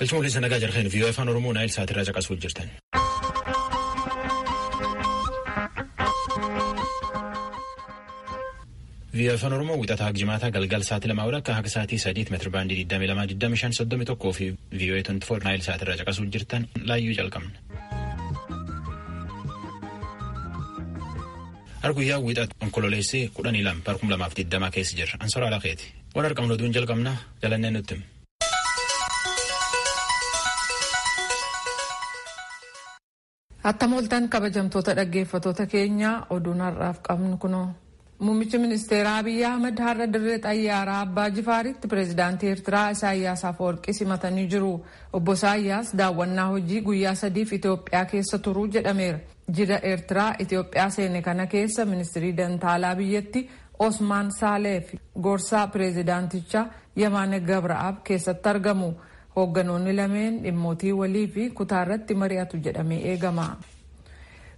Galchuma waliin nagaa jarreen viiyoo afaan Oromoo Naayil Saatirraa caqasuuf jirtan. Viiyoo afaan Oromoo wixataa Jimaataa galgal sa'aatii 2 akka haga sa'aatii 3 meetira baandii 22,25,31 fi viiyoo 24 Naayil Saatirraa caqasuuf jirtan laayyuu jalqabna. Arguyyaa wixata onkololeessee 12 2020 keessa jirra. Ansoraa Laqeeti. Waan argamnu oduun jalqabna jalannee nutti. Attamoltan kabajamtoota dhaggeeffatoota keenya oduun har'aaf qabnu kunoo. Muummichi ministeeraa Abiy Ahmed har'a dirree xayyaaraa Abbaa Jifaaritti pireezidaantii Eertiraa Isaayyaas Afwerqii simatanii jiru. Obbo Isaayyaas daawwannaa hojii guyyaa 3 Itoophiyaa keessa turuu jedhameera. Jida Eertiraa Itoophiyaa seene kana keessa ministirii dantaalaa biyyatti Osmaan Saaleef gorsaa pireezidaantichaa Yamaane Gabraab keessatti argamu. Hoogganoonni lameen dhimmootii walii fi kutaarratti mari'atu jedhamee eegama.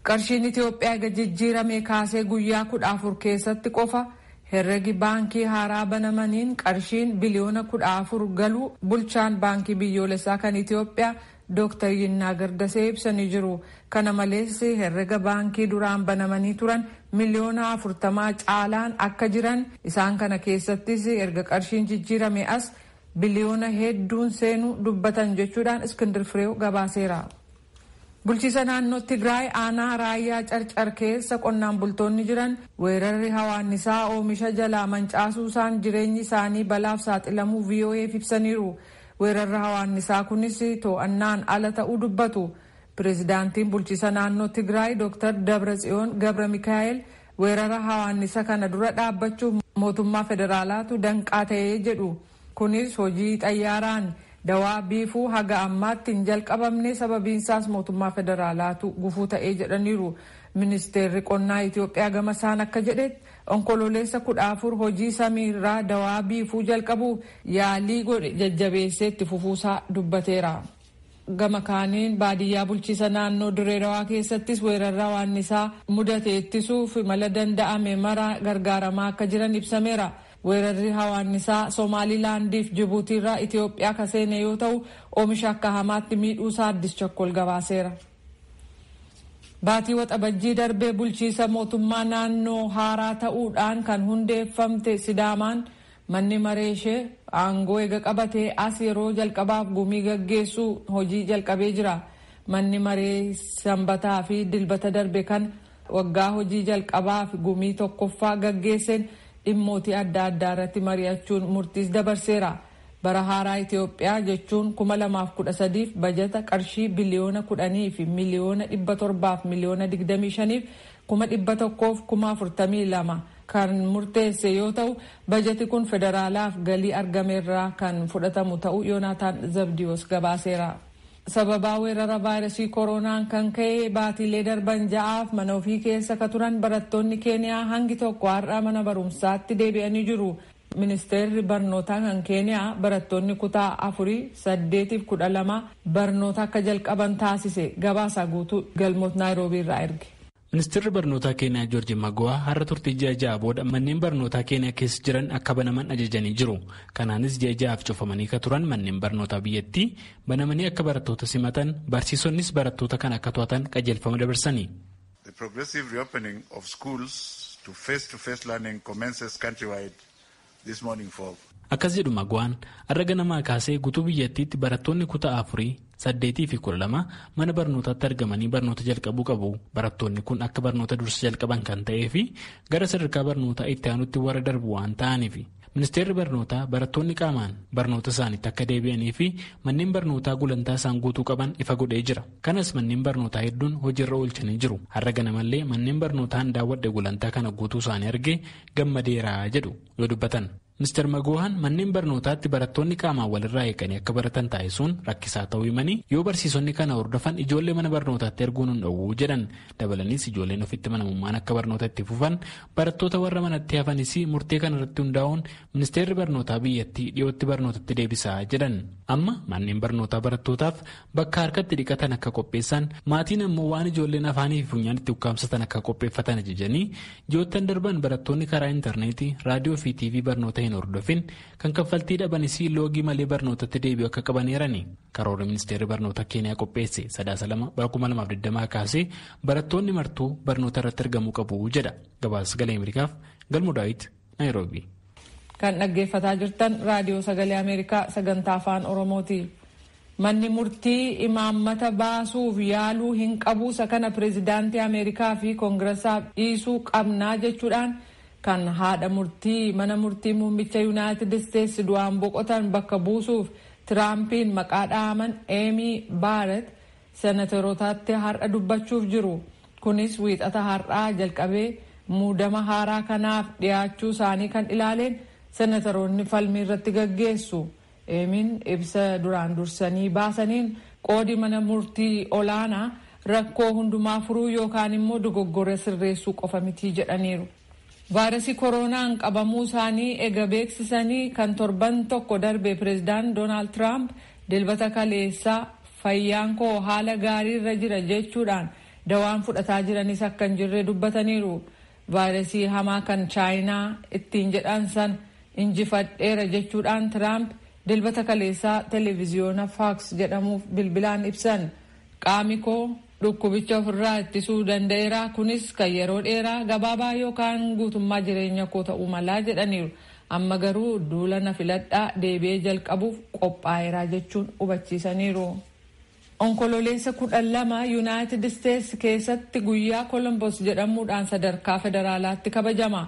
Qarshiin Itoophiyaa eega jijjiirame kaasee guyyaa 14 keessatti qofa herregi baankii haaraa banamaniin qarshiin biliyoona 14 galuu bulchaan baankii biyyoolessaa kan Itoophiyaa Dr. Yinnaa Gardasee ibsanii jiru. Kana malees herrega baankii duraan banamanii turan miliyoona 40 caalaan akka jiran isaan kana keessattis erga qarshiin jijjiirame as biliyoona hedduun seenuu dubbatan jechuudhaan Iskindir Fireew gabaaseera. Bulchiisa naannoo Tigraay aanaa raayyaa carcar keessa qonnaan bultoonni jiran weerarri hawaannisaa oomisha jalaa mancaasuusaan jireenyi isaanii balaaf saaxilamuu VOA'f ibsaniiru. Weerarri hawaannisaa kunis to'annaan ala ta'uu dubbatu. Pireezidaantiin bulchiisa naannoo Tigraay Dr. Dabratsiyoon Gabra Mikaa'el weerara hawaannisa kana dura dhaabbachuuf mootummaa federaalaatu danqaa ta'ee jedhu. Kunis hojii xayyaaraan dawaa biifuu haga ammaatti hin jalqabamne sababiinsaas mootummaa federaalaatu gufuu ta'ee jedhaniiru. Ministeerri qonnaa Itoophiyaa gama isaan akka jedhetti onkololeessa 14 hojii samiirraa dawaa biifuu jalqabuuf yaalii godhe jajjabeessee itti fufuusaa dubbateera. Gama kaaniin baadiyyaa bulchiisa naannoo Dirree Dhawaa keessattis weerarra hawaannisaa mudate ittisuuf mala danda'ame mara gargaaramaa akka jiran ibsameera. Weerarri hawaannisaa Somaalilaandiif Jibuutiirraa Itoophiyaa ka seene yoo ta'u oomisha akka hamaatti miidhuusaa Addis Chakkol gabaaseera. Baatii waxabajjii darbee bulchiisa mootummaa naannoo haaraa ta'uudhaan kan hundeeffamte Sidaamaan manni maree ishee aangoo eega qabatee as yeroo jalqabaaf gumii gaggeessuu hojii jalqabee jira. Manni maree sanbataa fi dilbata darbe kan waggaa hojii jalqabaaf gumii tokkoffaa gaggeesseen dhimmootii adda addaa irratti mari'achuun murtiis dabarseera. Bara haaraa Itoophiyaa jechuun 2013 bajata qarshii biliyoona 10 fi miliyoona 700 fi miliyoona 25 1,142 kan murteesse yoo ta'u bajati kun federaalaaf galii argameerraa kan fudhatamu ta'uu Yoonaataan Zabdiyoos gabaaseera. Sababaa weerara vaayirasii koronaan kan ka'e baatiilee darban ja'aaf mana ofii keessa ka turan barattoonni Keeniyaa hangi tokko har'a mana barumsaatti deebi'anii jiru. Ministeerri barnootaa kan Keeniyaa barattoonni kutaa 4, 8 fi 12 barnoota akka jalqaban taasise. Gabaasa guutuu galmoot Naayiroobii irraa erge. Ministeerri barnootaa Keeniyaa Joorji Mago'aa har'a turtii ji'a ja'a booda manneen barnootaa Keeniyaa keessa jiran akka banaman ajajanii jiru. Kanaanis ji'a ja'aaf cufamanii ka turan manneen barnootaa biyyattii banamanii akka barattoota simatan barsiisonnis barattoota kan akka to'atan qajeelfama dabarsanii. The progressive reopening of schools to face-to-face learning commences countrywide this morning for Akkas jedhu Mago'aan har'a ganamaa kaasee guutuu biyyattiitti barattoonni kutaa 4, 8 fi 12 mana barnootaatti argamanii barnoota jalqabuu qabu. Barattoonni kun akka barnoota dursa jalqaban kan ta'ee fi gara sadarkaa barnootaa itti aanutti warra darbu waan ta'aniif. Ministeerri barnootaa barattoonni qaamaan barnoota isaaniitti akka deebi'anii fi manneen barnootaa gulantaa isaan guutuu qaban ifa godhee jira. Kanas manneen barnootaa hedduun hojiirra oolchanii jiru. Har'a ganamallee manneen barnootaan daawwadhe gulantaa kana guutuu isaanii argee gammadeeraa jedhu yoo dubbatan. Ministeer Mago'aan manneen barnootaatti barattoonni qaamaan walirraa eeganii akka baratan taasisuun rakkisaa ta'uu himanii yoo barsiisonni kana hordofan ijoollee mana barnootaatti erguun hin dhowwuu jedhan. Dabalanis ijoolleen ofitti manamummaan akka barnoota itti fufan barattoota warra manatti hafanis murtee kana irratti hundaa'uun ministeerri barnootaa biyyattii dhiyootti barnootatti deebisaa jedhan. Amma manneen barnootaa barattootaaf bakka harkatti dhiqatan akka qopheessan maatiin ammoo waan ijoolleen afaanii fi funyaan itti ukkaamsatan akka qopheeffatan ajajanii ji'oottan darban barattoonni karaa intarneetii raadiyoo fi TV barnoota hin hordofin kan kaffaltii dhabanis loogii malee barnootatti deebi'u akka qabaniirani. Karoora ministeerri barnoota Keeniyaa qopheesse 3/2020 kaasee barattoonni martuu barnoota irratti argamuu qabu jedha. Gabaasa Sagalee Ameerikaaf Galmoo Daawit Naayiroobii. Kan dhaggeeffataa jirtan raadiyoo Sagalee Ameerikaa sagantaa afaan Oromooti. Manni murtii imaammata baasuuf yaaluu hin qabuusa kana pireezidaantii Ameerikaa fi koongiressaaf dhiisuu qabnaa jechuudhaan kan haadha murtii mana murtii muummicha Yuunaayitid Isteetsi du'aan boqotan bakka buusuuf Tiraampiin maqaa dhaaman Eemii Baaret senatorotaatti har'a dubbachuuf jiru. Kunis wiixata har'aa jalqabee muudama haaraa kanaaf dhiyaachuu isaanii kan ilaaleen senatoroonni falmii irratti gaggeessu. Eemiin ibsa duraan dursanii baasaniin qoodi mana murtii olaanaa rakkoo hundumaa furuu yookaan immoo dogoggora sirreessuu qofa mitii jedhaniiru. Vaayirasii koronaan qabamuu isaanii ega beeksisanii kan torban tokko darbe pireezidaant Doonaald Tiraamp dilbata kaleessaa fayyaan koo haala gaariirra jira jechuudhaan dawaan fudhataa jiranis akka hin jirre dubbataniiru. Vaayirasii hamaa kan chaayinaa ittiin jedhan san injifadheera jechuudhaan Tiraamp dilbata kaleessaa televiziyoona Fox jedhamuuf bilbilaan ibsan. Qaami koo dhukkubicha ofirraa ittisuu danda'eera, kunis kan yeroo dheeraa gabaabaa yookaan guutummaa jireenya koo ta'uu malaa jedhaniiru. Amma garuu duula na filadhaa deebi'ee jalqabuuf qophaa'eera jechuun hubachiisaniiru. Onkololeessa 12 Yuunaayitid Isteetsi keessatti guyyaa Kolombos jedhamuudhaan sadarkaa federaalaatti kabajama.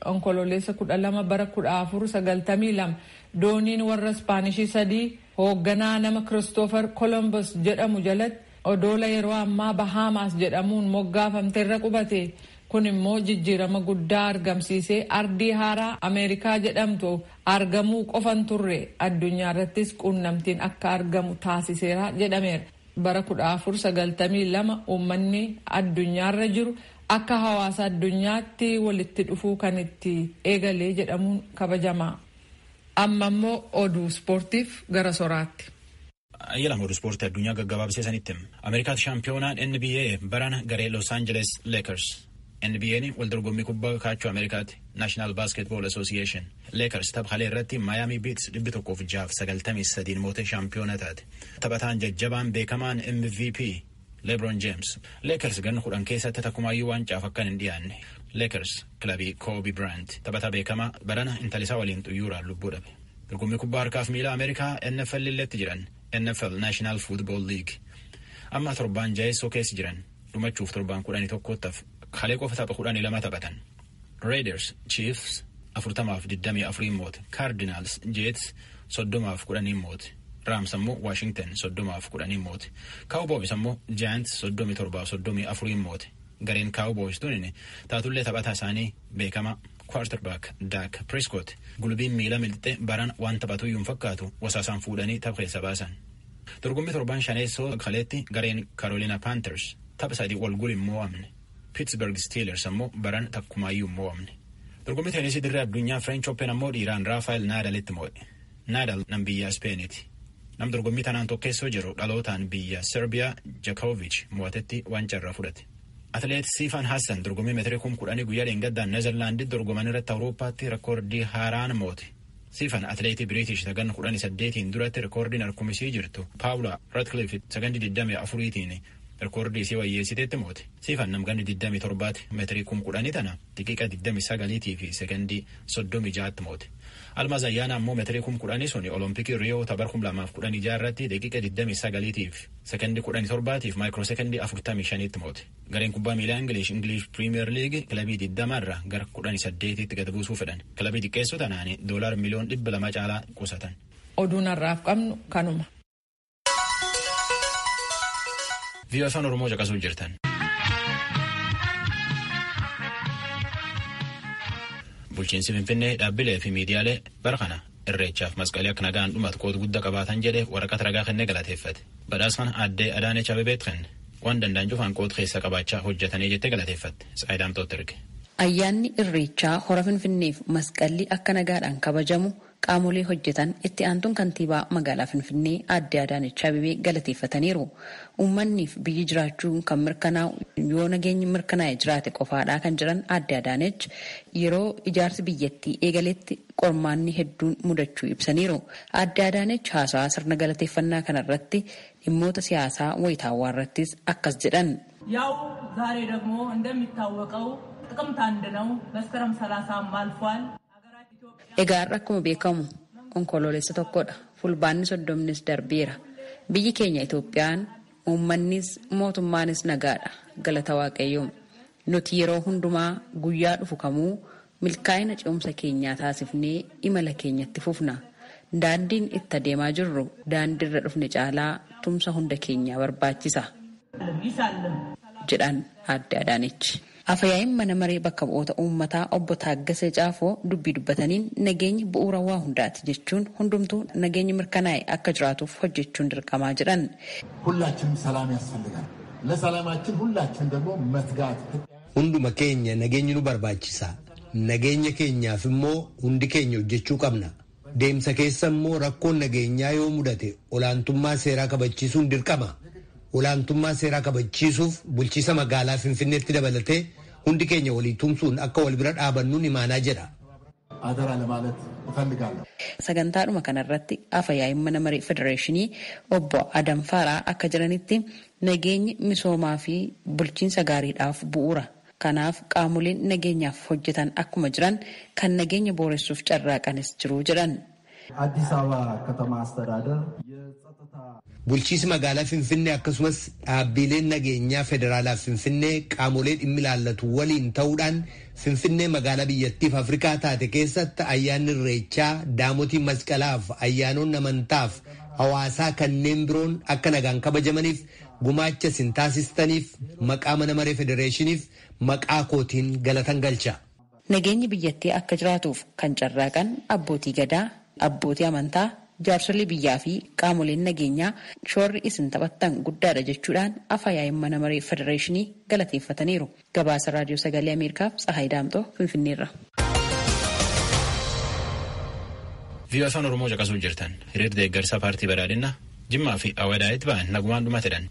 Onkololeessa 12 bara 1492 dooniin warra Ispaanishii 3 hoogganaa nama Kiristoofer Kolombos jedhamu jalatti odoola yeroo ammaa Bahaamaas jedhamuun moggaafamteerra qubate. Kun immoo jijjiirama guddaa argamsiisee ardii haaraa Ameerikaa jedhamtu argamuu qofan turre addunyaa irrattis quunnamtiin akka argamu taasiseera jedhameera. Bara 1492 uummanni addunyaarra jiru akka hawaasa addunyaatti walitti dhufuu kan itti eegalee jedhamuun kabajama. Amma immoo oduu ispoortiif gara soraatti. Ayyaala oduu ispoortii addunyaa gaggabaabsee sanitti Ameerikaatti shaampiyoonaan NBA barana garee Los Angeles Lakers. NBA'n wal dorgommii kubbaa kaachoo Ameerikaatti National Basketball Association. Lakers taphalee irratti Miami Beats 193 mootee shaampiyoona taate. Taphataan jajjabaan beekamaan MVP LeBron James. Lakers ganna 10 keessatti takkumaayyuu waancaa akkan hin dhiyaanne. Lakers kilabii Kobe Bryant taphataa beekamaa barana intalisaa waliin xuyyuuraan lubbuu dhabe. Dorgommii kubbaa harkaaf miilaa Ameerikaa NFL illetti jiran NFL National Football League. Amma torbaan jaheessoo keessa jiran dhumachuuf torbaan 11 Kalee qofa tapha 12 taphatan. Raiders, Chiefs 40-24 moote. Cardinals, Jets 30-10 moote. Rams ammoo Washington 30-10 moote. Cowboys ammoo Giants 37-34 moote. Gareen Cowboys tunin taatullee taphataa isaanii beekama quarterback Dak Prescott gulbiin miila milixxe baran waan taphatuyyuun fakkaatu wasaasaan fuudhanii tapha keessa baasan. Dorgommii torban shaneessoo kaleetti gareen Carolina Panthers tapha sadii wal gulin mo'amne. Pittsburgh Steelers ammoo baran takkumaayyuu mo'amne. Dorgommii teenisii dirree addunyaa French Open ammoo dhiiraan Rafael Nadalitti mo'e. Nadal nam biyya Spainiti. Nam dorgommii tanaan tokkeessoo jiru dhalootaan biyya Serbia Djokovic mo'atetti waancaa irraa fudhate. Atileet Sifan Hassan dorgommii meetirii 10 guyyaa dheengaddaan Neezerlaandii dorgoman irratti Awurooppaatti rekoordii haaraan moote. Sifan atileetii British sagan 18 duratti rekoordiin harkumisii jirtu Paula Radcliffe sagan 24tiin rekoordii isii wayyeessiteetti moote. Sifan namganni 27 meetirii 10 tana daqiiqa 29 fi sekondii 36 moote. Almaaz Ayyaana ammoo meetirii 10 suni Olompikii Riyoo tapha 2016 irratti daqiiqa 29 fi sekondii 17 fi maayikiroosekondii 45tti moote. Gareen kubbaa miilaa English Premier League kilabii 20 irraa gara 18tti gad buusuu fedhan. Kilabii xiqqeessoo tanaani $2 miliyoon 200 caalaa qusatan. Oduun har'aaf qabnu kanuma. Vii'oo afaan Oromoo caqasuu jirtan. Bulchiinsi Finfinnee dhaabbilee fi miidiyaalee bara kana irreechaaf masqalii akka nagaan dhumatu qooda guddaa qabaatan jedhee waraqata ragaa kennee galateeffate. Badhaasa kana aadde Adaanech Abebeet kenne. Waan danda'an cufaan qooda keessa qabaachaa hojjetanii jettee galateeffatte. Saayidaamtoota erge. Ayyaanni irreechaa hora Finfinneef masqalli akka nagaadhaan kabajamu qaamolee hojjetan itti aantuun kantiibaa magaalaa Finfinnee aadde Adaanech Abeebee galateeffataniiru. Uummanniif biyyi jiraachuun kan mirkanaa'u yoo nageenyi mirkanaa'e jiraate qofaadha kan jedhan aadde Adaanech yeroo ijaarsi biyyattii eegaletti qormaanni hedduun mudachuu ibsaniiru. Aadde Adaanech haasawaa sirna galateeffannaa kanarratti dhimmoota siyaasaa wayitaawwaa irrattis akkas jedhan. ያው ዛሬ ደግሞ እንደሚታወቀው ጥቅምት 1 ነው መስከረም 30 አልፏል። Egaa akkuma beekamu onkoloolessa tokkodha. Fulbaanni 30 darbeera. Biyyi keenya Itoophiyaan uummannis mootummaanis nagaadha. Galata Waaqayyoo. Nuti yeroo hundumaa guyyaa dhufu kamuu milkaa'ina ce'umsa keenyaa taasifnee imala keenyatti fufna. Daandiin itti adeemaa jirru daandiirra dhufne caalaa tumsa hunda keenyaa barbaachisa. jedhan aadde Adaanech. Afayaa'iin mana maree bakka bu'oota uummataa obbo Taaggasee Caafoo dubbii dubbataniin nageenyi bu'uura waa hundaati jechuun hundumtuu nageenyi mirkanaa'e akka jiraatuuf hojjechuun dirqamaa jedhan. ሁላችንም ሰላም ያስፈልጋል ለሰላማችን ሁላችን ደግሞ መትጋት hunduma keenya nageenyi nu barbaachisa nageenya keenyaaf immoo hundi keenya hojjechuu qabna deemsa keessa immoo rakkoon nageenyaa yoo mudate olaantummaa seeraa kabachiisuun dirqama olaantummaa seeraa kabachiisuuf bulchiisa magaalaa Finfinneetti dabalatee hundi keenya walii tumsuun akka wal bira dhaabannuun imaanaa jedha. አደራ ለማለት እፈልጋለሁ። Sagantaadhuma kanarratti afayaa'iin mana maree federeeshinii obbo Adam Faaraa akka jiranitti nageenyi misoomaa fi bulchiinsa gaariidhaaf bu'uura. Kanaaf qaamoleen nageenyaaf hojjetan akkuma jiran kan nageenya booressuuf carraaqanis jiru jedhan. አዲስ አበባ ከተማ አስተዳደር bulchiisi magaalaa Finfinnee akkasumas dhaabbileen nageenyaa federaalaa Finfinnee qaamolee dhimmi ilaallatu waliin ta'uudhaan Finfinnee magaalaa biyyattiif Afrikaa taate keessatti ayyaanni Irreechaa, daamotii masqalaaf, ayyaanonni amantaaf, hawaasaa kanneen biroon akka nagaan kabajamaniif gumaacha isin taasistaniif maqaa mana maree federeeshiniif maqaa kootiin galatan galcha. Nageenyi biyyattii akka jiraatuuf kan carraaqan abbootii gadaa, abbootii amantaa, jaarsolii biyyaa fi qaamoleen nageenyaa shoorri isin taphattan guddaadha jechuudhaan afayaa'iin mana maree federeeshinii galateeffataniiru. Gabaasa raadiyoo sagalee Ameerikaaf Tsahaay Daamxoo Finfinneerra. Viiyoo afaan Oromoo caqasuu jirtan hiriir deeggarsa paartii badhaadhinaa Jimmaa fi Awwadaayitti ba'an nagumaan dhumatedhan.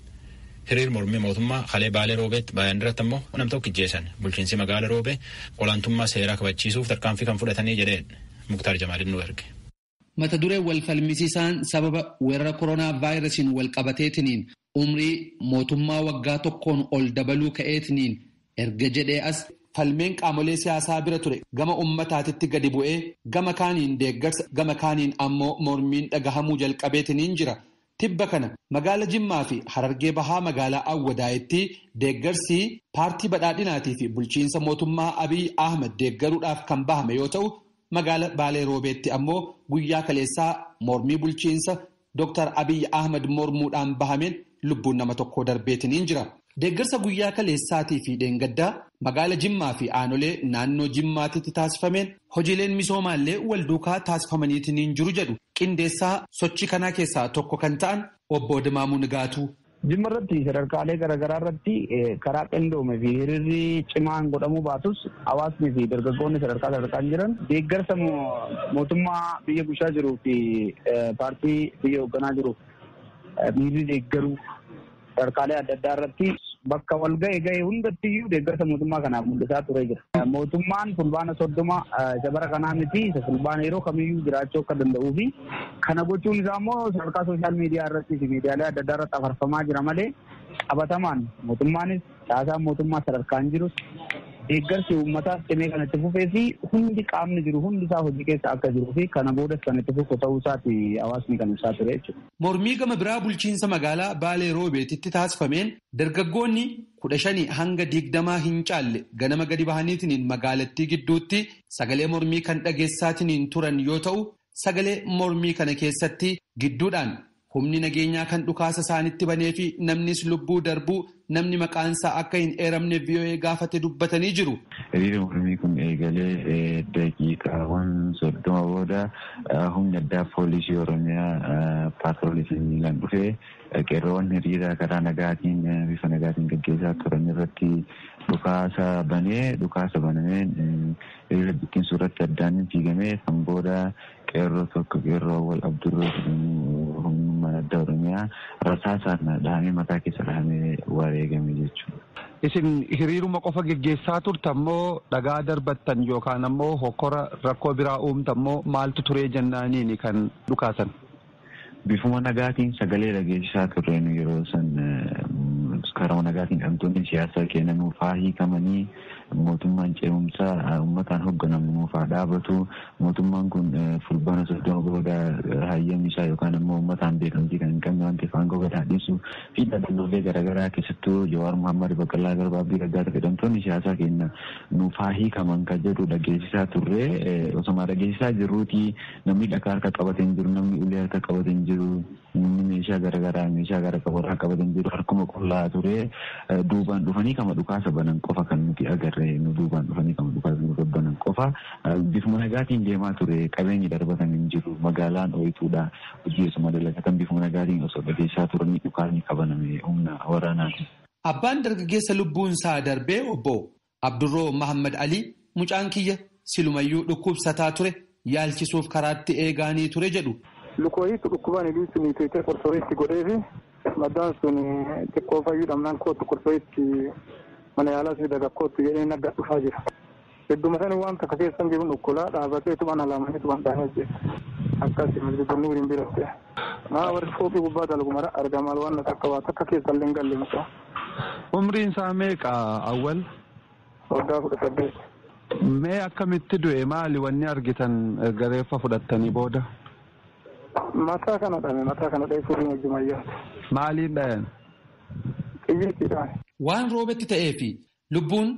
Hiriir mormii mootummaa Halee Baalee Roobeetti bayan irratti immoo namtokko ijjeessan bulchiinsi magaala Roobee olaantummaa seeraa kabachiisuuf tarkaanfii kan fudhatanii jedheen Muktaar Jamaalin nu erge. Mata duree wal falmisiisaan sababa weerara koronaa vaayirasiin wal qabateetiniin umrii mootummaa waggaa tokkoon ol dabaluu ka'eetiniin erga jedhee as falmeen qaamolee siyaasaa bira ture gama ummataatitti gadi bu'ee gama kaaniin deeggarsa gama kaaniin ammoo mormiin dhagahamuu jalqabeetiniin jira. Tibba kana magaala Jimmaa fi Harargee Bahaa magaalaa Awwadaayitti deeggarsi paartii badhaadhinaatii fi bulchiinsa mootummaa Abiy Ahmed deeggaruudhaaf kan bahame yoo ta'u magaala Baalee Roobeetti ammoo guyyaa kaleessaa mormii bulchiinsa Dr. Abiy Ahmed mormuudhaan bahameen lubbuun nama tokko darbeetiniin jira. Deeggarsa guyyaa kaleessaatii fi dheengaddaa magaala Jimmaa fi aanolee naannoo Jimmaatitti taasifameen hojiileen misoomaallee wal duukaa taasifamaniitiniin jiru jedhu qindeessaa sochii kanaa keessaa tokko kan ta'an obbo Dimaamuu Nigaatuu. Jimma irratti sadarkaalee garaagaraa irratti karaa qindoome fi hiriirri cimaan godhamuu baatus hawaasni fi dargaggoonni sadarkaan jiran deeggarsa mootummaa biyya bulchaa jiruu fi paartii biyya hoogganaa jiru miirri deeggaruu sadarkaalee adda addaa irratti bakka wal ga'e hundattiyyuu deeggarsa mootummaa kanaaf mul'isaa ture jira. Mootummaan fulbaana 30 bara kanaa miti fulbaana yeroo kamiyyuu jiraachuu akka danda'uu fi kana gochuun isaa immoo sadarkaa sooshaal miidiyaa irratti fi miidiyaalee adda addaa irratti afarfamaa jira malee qabatamaan mootummaanis caasaan mootummaa sadarkaan jirus deeggarsi uummataaf cimee kan itti fufee fi hundi qaamni jiru hundi isaa hojii keessa akka jiruu fi kana boodas kan itti fufu ta'uu isaati hawaasni kan ibsaa ture jechuudha. Mormii gama biraa bulchiinsa magaalaa Baalee Roobeetitti taasifameen dargaggoonni 15 hanga 20 hin caalle ganama gadi bahaniitiin magaalattii gidduutti sagalee mormii kan dhageessaatiin turan yoo ta'u sagalee mormii kana keessatti gidduudhaan humni nageenyaa kan dhukaasa isaanitti banee fi namnis lubbuu darbuu namni maqaansaa akka hin eeramne VOA gaafate dubbatanii jiru. Hiriira mormii kun eegalee daqiiqaawwan 30 booda humni addaa poolisii Oromiyaa paatroolii lan dhufee qeerroowwan hiriira karaa nagaatiin bifa nagaatiin gaggeessaa turan irratti dhukaasa banamee hiriira bittinsuu irratti addaan fiigamee kan booda qeerroo tokko qeerroo wal abdurroo humna addaa Oromiyaa rasaasaan dhahamee mataa keessa dhahamee wareegame jechuudha. Isin hiriiruma qofa geggeessaa turtammoo dhagaa darbattan yookaan ammoo hokkora rakkoo biraa uumtammoo maaltu turee jennaaniini kan dhukaasan? Bifuma nagaatiin sagalee dhageessisaa turreen yeroo san karaa nagaatiin dhamtoonni siyaasaa kennamuuf hiikamanii mootummaan ce'umsaa uummataan hoogganamu nuufaa dhaabatu mootummaan kun fulbaana 30 booda hayyamni isaa yookaan ammoo uummataan beekamtii kan hin qabne waan ta'eef aangoo gad dhiisuu fi dhadhaloolee garaagaraa keessattuu Jawaar Mohaammed Baqqalaa Garbaa fi Raggaasa jedhamtoonni siyaasaa keenya nuufaa hiikaman kan jedhu dhageessisaa turre osoma dhageessisaa jirruuti namni dhagaa harka qabatee hin jiru namni ulee harka qabatee hin jiru namni meeshaa garaagaraa meeshaa garaagaraa qabatee hin jiru harkuma qullaa ture duubaan dhufanii kama dhukaasa banan qofa kan nuti agarre. Nu duubaan dhufanii kama dhukaasa banan qofa bifuma nagaatiin deemaa ture qabeenyi darbatan hin jiru magaalaan ooyituudha hojii osuma dalagatan bifuma nagaatiin osoo dhageessaa turanii dhukaasni qabaname humna waraanaati. Abbaan dargaggeessa lubbuun isaa darbee obbo Abdurroo Mahammad Ali mucaan kiyya silumayyuu dhukkubsataa ture yaalchisuuf karaatti eegaanii ture jedhu. Lukooyiitu dhukkubaan hidhiisun teessee qorsooyitti godhee fi maddaan sun xiqqoo fayyuu dhabnaan kootu qorsooyitti mana yaalaa fi dagakkootti jedhee nagga dhufaa jira. Hedduma sanii waan takka keessan jiru dhukkulaa dhaabatee tuban alaamanii tuban dhaanee jira. Akkasi masjidonni waliin biratte. Warri fooqii gubbaa dalgumara argamaa waan takka waa takka keessan illee hin galle mucaa. Umriin isaa meeqa awwal? Waggaa 18. Mee akkamitti du'e maali wanni argitan gareeffa fudhattanii booda? Mataa kana dha'ee furii hojjumayyaa. Maaliin dhayan? Xiyyeettiidhaan. Waan roobetti ta'ee fi lubbuun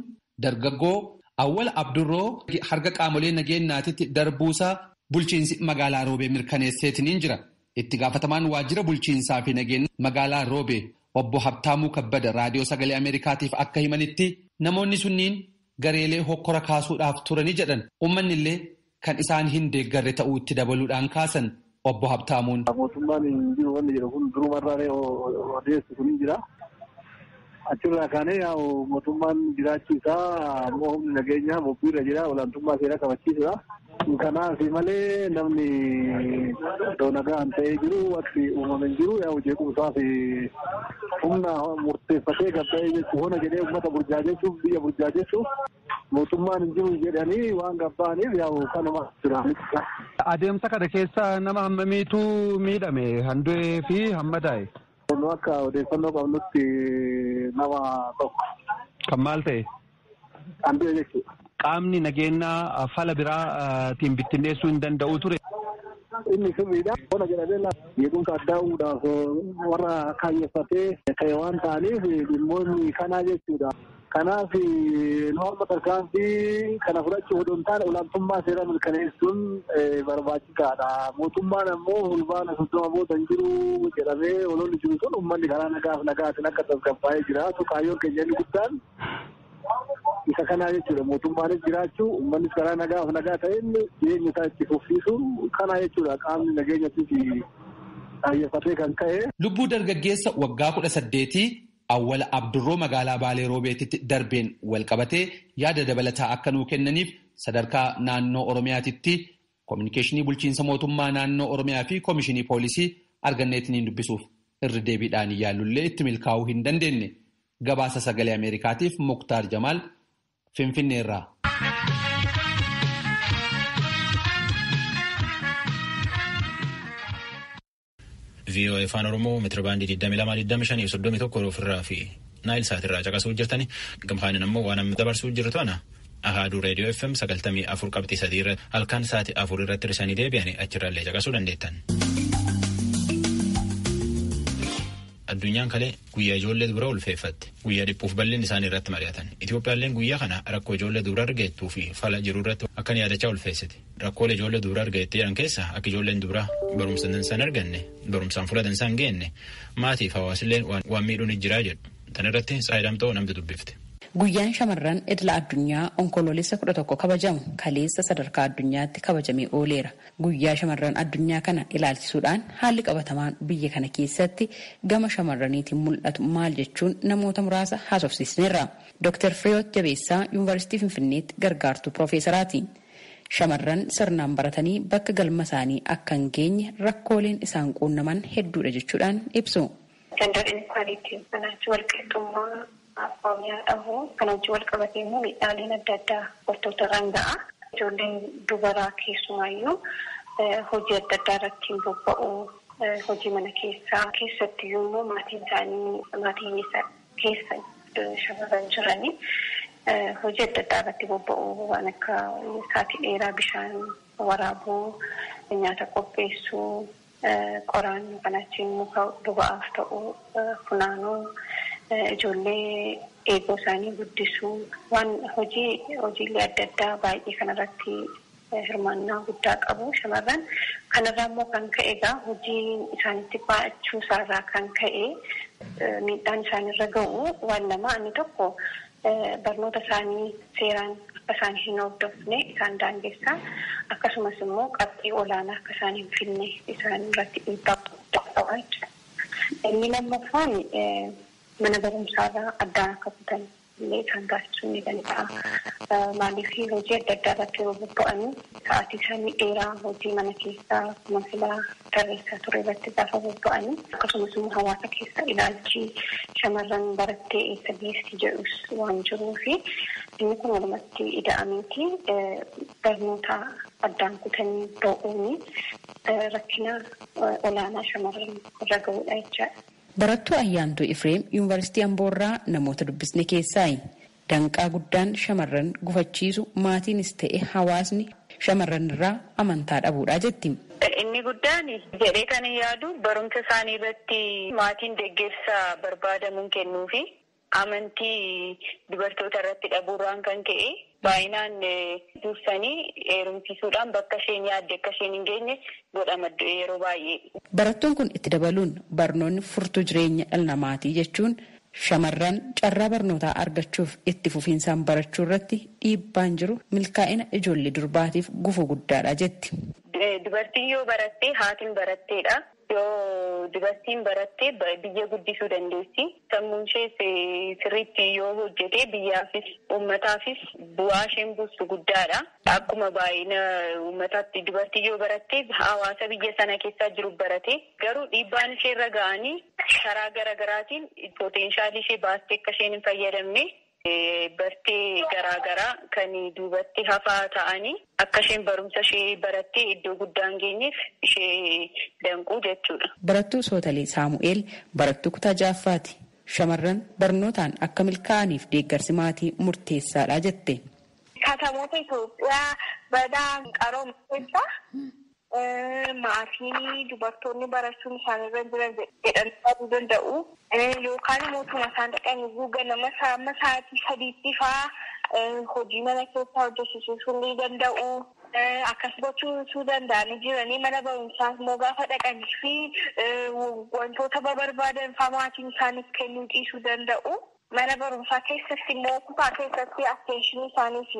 dargaggoo Awwal Abdurroo harka qaamolee nageenyaatitti darbuusaa bulchiinsi magaalaa Roobee mirkaneesseetiniin jira. Itti gaafatamaan waajjira bulchiinsaa fi nageenya magaalaa Roobee obbo Habtaamuu Kabbada raadiyoo sagalee Ameerikaatiif akka himanitti namoonni sunniin gareelee hokkora kaasuudhaaf turanii jedhan uummanni illee kan isaan hin deeggarre ta'uu itti dabaluudhaan kaasan obbo Habtaamuun. Mootummaan hin jiru wanni jedhu kun durumarraa odeessu kun hin jira. Achirraa kaanee mootummaan jiraachuu isaa ammoo humni nageenyaa bobbiirra jira olaantummaa seeraa kabachiisudha. Kanaaf malee namni iddoo nagaan ta'ee jiru wanti uumame hin jiru jeequmsaa fi humna murteeffatee gabba'ee jechuun hona jedhee uummata burjaajessuuf biyya burjaajessuuf mootummaan hin jiru jedhanii waan gabba'aniif kanuma jira. Adeemsa kana keessa nama hammamiitu miidhame handu'ee fi hammadaa'e? Akka odeeffannoo qabnutti nama tokko. Kan maal ta'e? Handu'e jechuudha. Qaamni nageenyaa fala biraatiin bittinneessuu hin danda'u ture. Inni sirriidha. Hona jedhamee jeequmsa addaa uumuudhaaf warra kaayeffatee ka'e waan ta'aniif dhimmoonni kanaa jechuudha. Kanaaf norma tarkaanfii kana fudhachuu odoo hin taane olaantummaa seeraa mirkaneessuun barbaachisaadha. Mootummaan ammoo fulbaana 30 booda hin jiru jedhamee ololli jiru sun uummanni karaa nagaatiin akka tasgabbaa'ee jiraatu kaayyoon keenya inni guddaan isa kanaa jechuudha. Mootummaanis jiraachuu uummannis karaa nagaa ta'een jireenya isaa itti fufsiisuun kanaa jechuudha. Qaamni nageenyattis kaayeffatee kan ka'e. Lubbuu dargaggeessa waggaa 18 Awwal Abdurroo magaalaa Baalee Roobeetitti darbeen walqabatee yaada dabalataa akka nuu kennaniif sadarkaa naannoo Oromiyaatitti koominikeeshinii bulchiinsa mootummaa naannoo Oromiyaa fi koomishinii poolisii arganneetiniin dubbisuuf irri deebiidhaan yaallullee itti milkaa'uu hin dandeenye. Gabaasa sagalee Ameerikaatiif Muktaar Jamaal Finfinneerraa. VOA Afaan Oromoo meetirabaandii 22,25,31 ofirraa fi naayil saatirraa caqasuu jirtani gamfaanin ammoo waan amma dabarsuu jirtu ana Ahaaduu Reediyoo FM 94.3 irratti halkan sa'aatii 4 irratti hir'isanii deebi'anii achirraallee caqasuu dandeettan. Addunyaan kalee guyyaa ijoollee dubaraa ulfeeffatte. Guyyaa dhiphuuf bal'inni isaanii irratti mari'atan. Itoophiyaalleen guyyaa kana rakkoo ijoollee dubaraa argattuu fi fala jiru irratti akka yaadachaa ulfeessite. Rakkoolee ijoollee dubaraa argattee jiran keessa akka ijoolleen dubaraa barumsa dansaa hin arganne, barumsaan fuula dansaa hin geenne, maatiif hawaasilleen waan miidhuun jira jedhu. Tan irratti Saayidamtoo namni dubbifte. Guyyaan shamarran idila addunyaa onkoloolessa 11 kabajamu kaleessa sadarkaa addunyaatti kabajamee ooleera. Guyyaa shamarran addunyaa kana ilaalchisuudhaan haalli qabatamaan biyya kana keessatti gama shamarraniitiin mul'atu maal jechuun namoota muraasa haasofsiisneerra. Dr. Fireewoot Jabeessaa Yuunivarsiitii Finfinneetti gargaartuu Piroofeesaraati. Shamarran sirnaan baratanii bakka galma isaanii akka hin geenye rakkooleen isaan quunnaman hedduudha jechuudhaan ibsu. Oromiyaa dhahu kan hojii wal qabatee immoo miidhaaleen adda addaa wantoota irraan ga'a. Ijoolleen dubaraa keessumaayyuu hojii adda addaa irratti bobba'u. Hojii mana keessatti immoo maatiin keessa shamarran jiranii hojii adda addaa irratti bobba'u waan akka sa'aatii dheeraa bishaan waraabuu, nyaata qopheessuu, qoraan kan achiin muka boba'aaf ta'u funaanuu. Ijoollee eeguu isaanii guddisuu waan hojiilee adda addaa baay'ee kanarratti hirmaannaa guddaa qabu shamarran. Kanarraa immoo kan ka'e egaa hojii isaanitti baachuu isaarraa kan ka'e miidhaan isaanirra ga'u waan lama. Inni tokko barnoota isaanii seeraan akka isaan hin hordofne isaan daangessaa, akkasumas immoo qabxii olaanaa akka isaan hin finne isaan irratti dhiibbaa guddaa qaba jechuudha. Inni lammaffaan mana barumsaarraa addaan akka kutan illee isaan taasisuu ni danda'a. Maaliif hojii adda addaa irratti yeroo bobba'anii sa'aatii isaanii dheeraa hojii mana keessaa masilaa tarreessaa ture irratti gaafa bobba'anii akkasumas immoo hawaasa keessa ilaalchi shamarran barattee eessa geessi jedhus waan jiruufi inni kun walumatti ida'ameeti barnoota addaan kutanii ba'uuni rakkina olaanaa shamarran irra ga'uudha jechaadha. Barattuu Ayyaantuu Ifreem Yuunivarsiitii Amboorraa namoota dubbisne keessaayi. Danqaa guddaan shamarran gufachiisu maatiinis ta'e hawaasni shamarran irraa amantaa dhabuudha jetti. Inni guddaan jedhee kan yaadu barumsa isaanii irratti maatiin deeggarsa barbaadamuun kennuufi amantii dubartoota irratti dhabuurraan kan ka'e baay'inaan dursanii heerumsiisuudhaan bakka isheen yaadde akka isheen hin geenye godhama yeroo baay'ee. Barattuun kun itti dabaluun barnoonni furtuu jireenya dhala namaatii jechuun shamarran carraa barnootaa argachuuf itti fufiinsaan barachuu irratti dhiibbaan jiru milkaa'ina ijoollee durbaatiif gufuu guddaadha jetti. Dubartiin yoo barattee haatiin baratteedha. Yoo dubartiin barattee biyya guddisuu dandeessi. Sammuun ishees sirriitti yoo hojjete biyyaafis uummataafis bu'aa isheen buustu guddaadha. Akkuma baay'ina uummataatti dubartii yoo barattee hawaasa biyya sana keessaa jiru barate garuu dhiibbaan ishee irra ga'anii karaa garaagaraatiin poteenshaalii ishee baastee akka isheen hin fayyadamne bartee garaagaraa kan duubatti hafaa ta'anii akka isheen barumsa ishee barattee iddoo guddaa hin geenyeef ishee danquu jechuudha. Barattuu Sootalee Saamu'eel barattuu kutaa ja'affaati. Shamarran barnootaan akka milkaa'aniif deeggarsi maatii murteessaadha jette. Katamoota Itoophiyaa badaa qarooma keessaa maatiin dubartoonni barachuun isaanirra jiran jedhamuu danda'u. Yookaan mootummaa isaan dhaqanii ganama sa'aatii sadiitti fa'aa hojii mana keessaa hojjechiisuu ni danda'u. Akkas gochuu danda'anii jiranii mana barumsaa immoo gaafa dhaqanii fi wantoota barbaadan fa'aa maatiin isaaniif kennuu dhiisuu danda'u. Mana barumsaa keessatti immoo kutaa keessatti atteenshinii isaaniif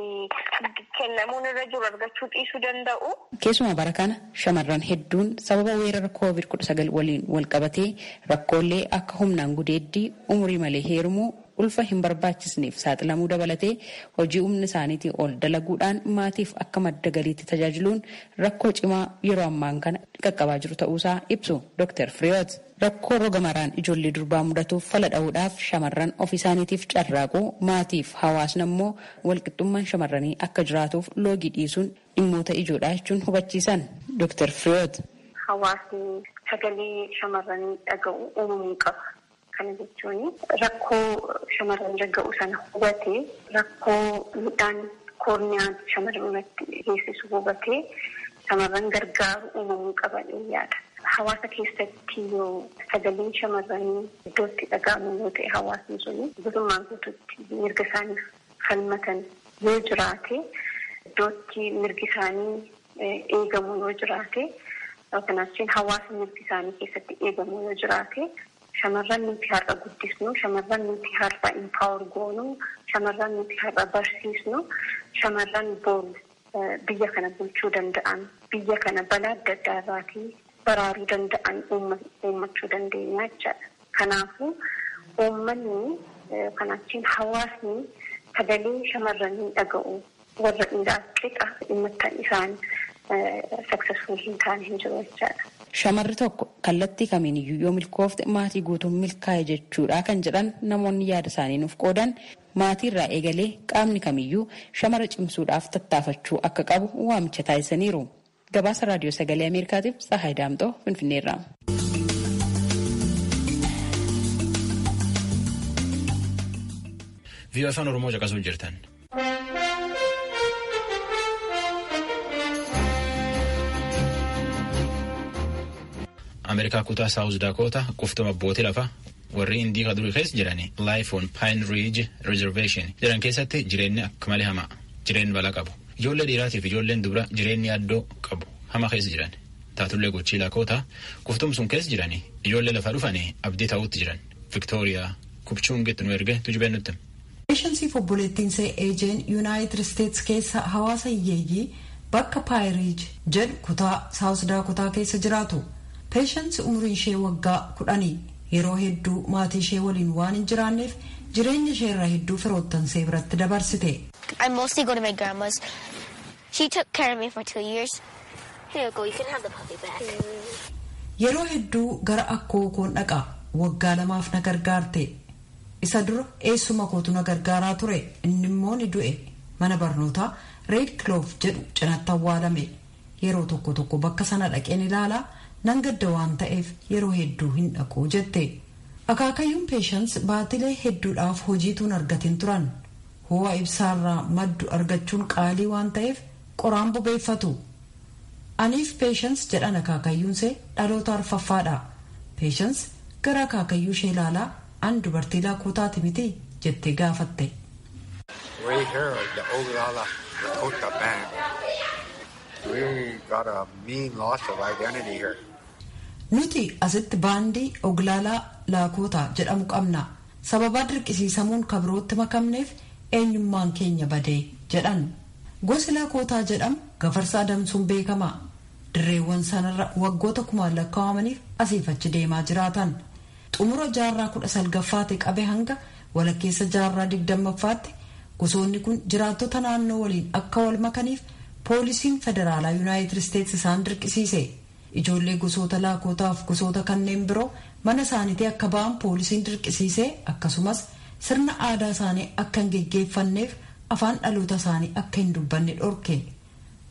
kennamuun irra jiru argachuu dhiisuu danda'u. Keessumaa bara kana shamarran hedduun sababa weerara COVID-19 waliin wal qabatee rakkoolee akka humnaan gudeeddii umurii malee heerumuu ulfa hin barbaachisneef saaxilamuu dabalatee hojii humna isaaniitii ol dalaguudhaan maatiif akka madda galiitti tajaajiluun rakkoo cimaa yeroo ammaan kana qaqqabaa jiru ta'uusaa ibsu Dr. Fireewoot. Rakkoo roga maraan ijoollee durbaa mudatuuf fala dha'uudhaaf shamarran ofii isaaniitiif carraaquu maatiif hawaasni immoo walqixxummaan shamarranii akka jiraatuuf loogii dhiisuun dhimmoota ijoodhaa jechuun hubachiisan Dr. Fireewoot. Hawaasni sagalee shamarranii dhaga'u uumamuu qaba. Kana jechuun rakkoo shamarran dhaga'u sana hubatee rakkoo midhaan koorniyaan shamarran irratti geessisu hubatee shamarran gargaaru uumamuu qaban yaada. Hawaasa keessatti yoo sagaleen shamarranii iddootti dhaga'amu yoo ta'e hawaasni suni guutummaan guutuutti mirga isaaniif falmatan yoo jiraate iddootti mirgi isaanii eegamu yoo jiraate kanaafin hawaasa mirgi isaanii keessatti eegamu yoo jiraate shamarran nuti har'a guddisnu shamarran nuti har'a impaawar goonu shamarran nuti har'a barsiisnu shamarran boru biyya kana bulchuu danda'an biyya kana balaa adda addaa irraatii baraaruu danda'an uummachuu dandeenya jechaadha. Kanaafuu uummanni kanaachiin hawaasni sagalee shamarranii dhaga'u warra dhiiraas qixa dhimma isaan successful hin taane hin jiru jechaadha. Shamarri tokko kallattii kamiiniyyuu yoo milkoofte maatii guutuun milkaa'e jechuudha kan jedhan namoonni yaada isaanii nuuf qoodan maatii irraa eegalee qaamni kamiyyuu shamara cimsuudhaaf tattaafachuu akka qabu waamicha taasisaniiru. Gabaasa raadiyoo sagalee Ameerikaatiif Tsahaay Daamxoo Finfinneerraa. VOA Afaan Oromoo caqasuu jirtan. Ameerikaa kutaa Saawuz Daakoota quftuma abbootii lafaa warri Indii kaduri keessa jirani Life on Pine Ridge Reservation jedhan keessatti jireenyi akka malee hamaa jireenyi balaa qabu. Ijoollee dhiiraatiif ijoolleen dubara jireenyi addoo qabu hama keessa jiran taatullee gochii lakoota quftum sun keessa jiranii ijoollee lafa dhufanii abdii ta'utti jiran Viktooriyaa Kupchuungitti nu erge tujubeen nutti. Peeshansiif obboleettiin see eejeen Yuunaayitid Isteets keessa hawaasa hiyyeeyyii bakka Paayiriij jedhu kutaa Saawuz Daakotaa keessa jiraatu. Peeshansi umriin ishee waggaa 10 yeroo hedduu maatii ishee waliin waan hin jiraanneef jireenya ishee irraa hedduu firoottan see biratti dabarsite. I mostly go to my grandma's. She took care of me for 2 years. Here you go, you can have the puppy back. Yeroo hedduu gara akkoo koon dhaqa waggaa 2 na gargaarte. Isa dura eessuma kootu na gargaaraa ture inni immoo ni du'e mana barnootaa Red Clover jedhu cinatti awwaalame. Yeroo tokko tokko bakka sana dhaqeen ilaalaa nan gadda waan ta'eef yeroo hedduu hin dhaqu jette. Akaakayyuun Peeshans baatilee hedduudhaaf hojiituun argatin turan. Ho'a ibsaarraa maddu argachuun qaalii waan ta'eef qoraan bobeeffatu. Aniif Peeshans jedhan akaakayyuun see dhaloota arfaffaadha. Peeshans gara akaakayyuu ishee ilaalaa an dubartii laakootaati miti jettee gaafatte. We here the Oglala Lakota band. We got a mean loss of identity here. Nuti asitti baandii Oglaalaa Laakootaa jedhamu qabna. Sababa dirqisiisamuun kabirootti makamneef eenyummaan keenya badee jedhan. Gosi Laakootaa jedhamu gafarsa adamsuun beekama. Dirreewwan sanarra waggoota 1000 lakkaa'amaniif asiif achi deemaa jiraatan. Xumura jaarraa 19ffaatti qabe hanga walakkeessa jaarraa 20ffaatti gosoonni kun jiraattota naannoo waliin akka wal makaniif poolisiin federaalaa Yuunaayitid Isteets isaan dirqisiise. Ijoollee gosoota Laakootaaf gosoota kanneen biroo mana isaaniitii akka ba'an poolisiin dirqisiisee akkasumas sirna aadaa isaanii akka hin geggeeffanneef afaan dhaloota isaanii akka hin dubbanne dhorke.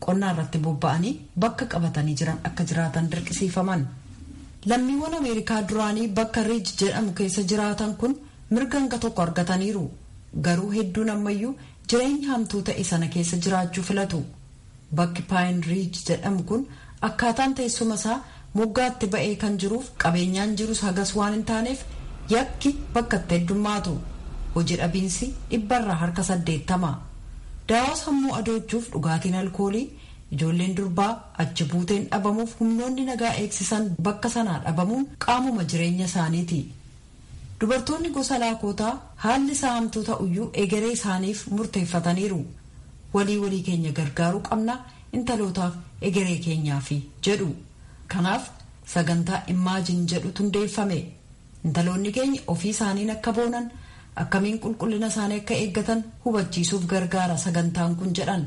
Qonnaa irratti bobba'anii bakka qabatanii jiran akka jiraatan dirqisiifaman. Lammiiwwan Ameerikaa duraanii bakka Riij jedhamu keessa jiraatan kun mirga hanga tokko argataniiru. Garuu hedduun ammayyuu jireenya hamtuu ta'e sana keessa jiraachuu filatu. Bakki Pine Ridge jedhamu kun akkaataan teessuma isaa moggaatti ba'ee kan jiruuf qabeenyaan jirus hagas waan hin taaneef yakki bakka itti heddummaatu. Hojii dhabiinsi 180%. Daawaa sammuu adoochuuf dhugaatiin alkoolii ijoolleen durbaa achi buuteen dhabamuuf humnoonni nagaa eegsisan bakka sanaa dhabamuun qaamuma jireenya isaaniiti. Dubartoonni gosa Laakootaa haalli isaa hamtuu ta'uyyuu egeree isaaniif murteeffataniiru. Walii keenya gargaaruu qabna intalootaaf egeree keenyaafi jedhu. Kanaaf sagantaa Imagine jedhu hundeeffame. Intaloonni keenya ofii isaaniin akka boonan akkamiin qulqullina isaanii akka eeggatan hubachiisuuf gargaara sagantaan kun jedhan.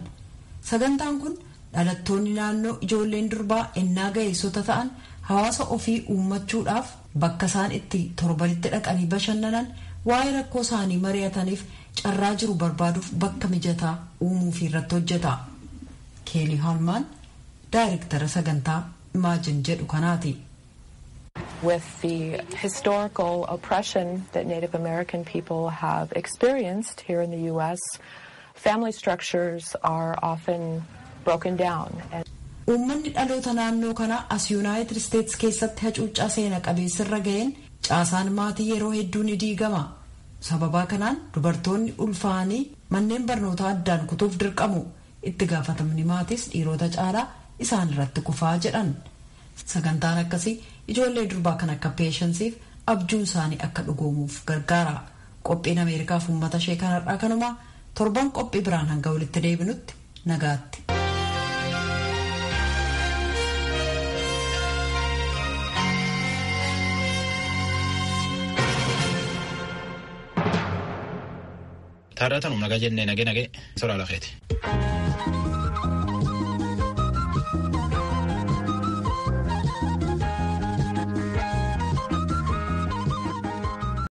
Sagantaan kun dhalattoonni naannoo ijoolleen durbaa ennaa ga'eessota ta'an hawaasa ofii uummachuudhaaf bakka isaan itti torbanitti dhaqanii bashannanan waa'ee rakkoo isaanii mari'ataniif carraa jiru barbaaduuf bakka mijataa uumuuf irratti hojjeta. Keelii Haalmaan daayirektara sagantaa Imagine jedhu kanaati. With the historical oppression that Native American people have experienced here in the U.S., family structures are often broken down. Uummanni dhaloota naannoo kanaa as Yuunaayitid Isteetsi keessatti hacuuccaa seena qabeessirra ga'een caasaan maatii yeroo hedduu ni diigama. Sababaa kanaan dubartoonni ulfaanii manneen barnootaa addaan kutuuf dirqamu. Itti gaafatamni maatis dhiirota caalaa isaan irratti kufaa jedhan. Sagantaan akkasii ijoollee durbaa kan akka peeshansiif abjuun isaanii akka dhugoomuuf gargaara. Qophiin Ameerikaaf uummata ishee kanarraa kanumaa torban qophii biraan hanga walitti deebinutti nagaatti. Taarratanum nagaa jennee nagee soraa lafeeti.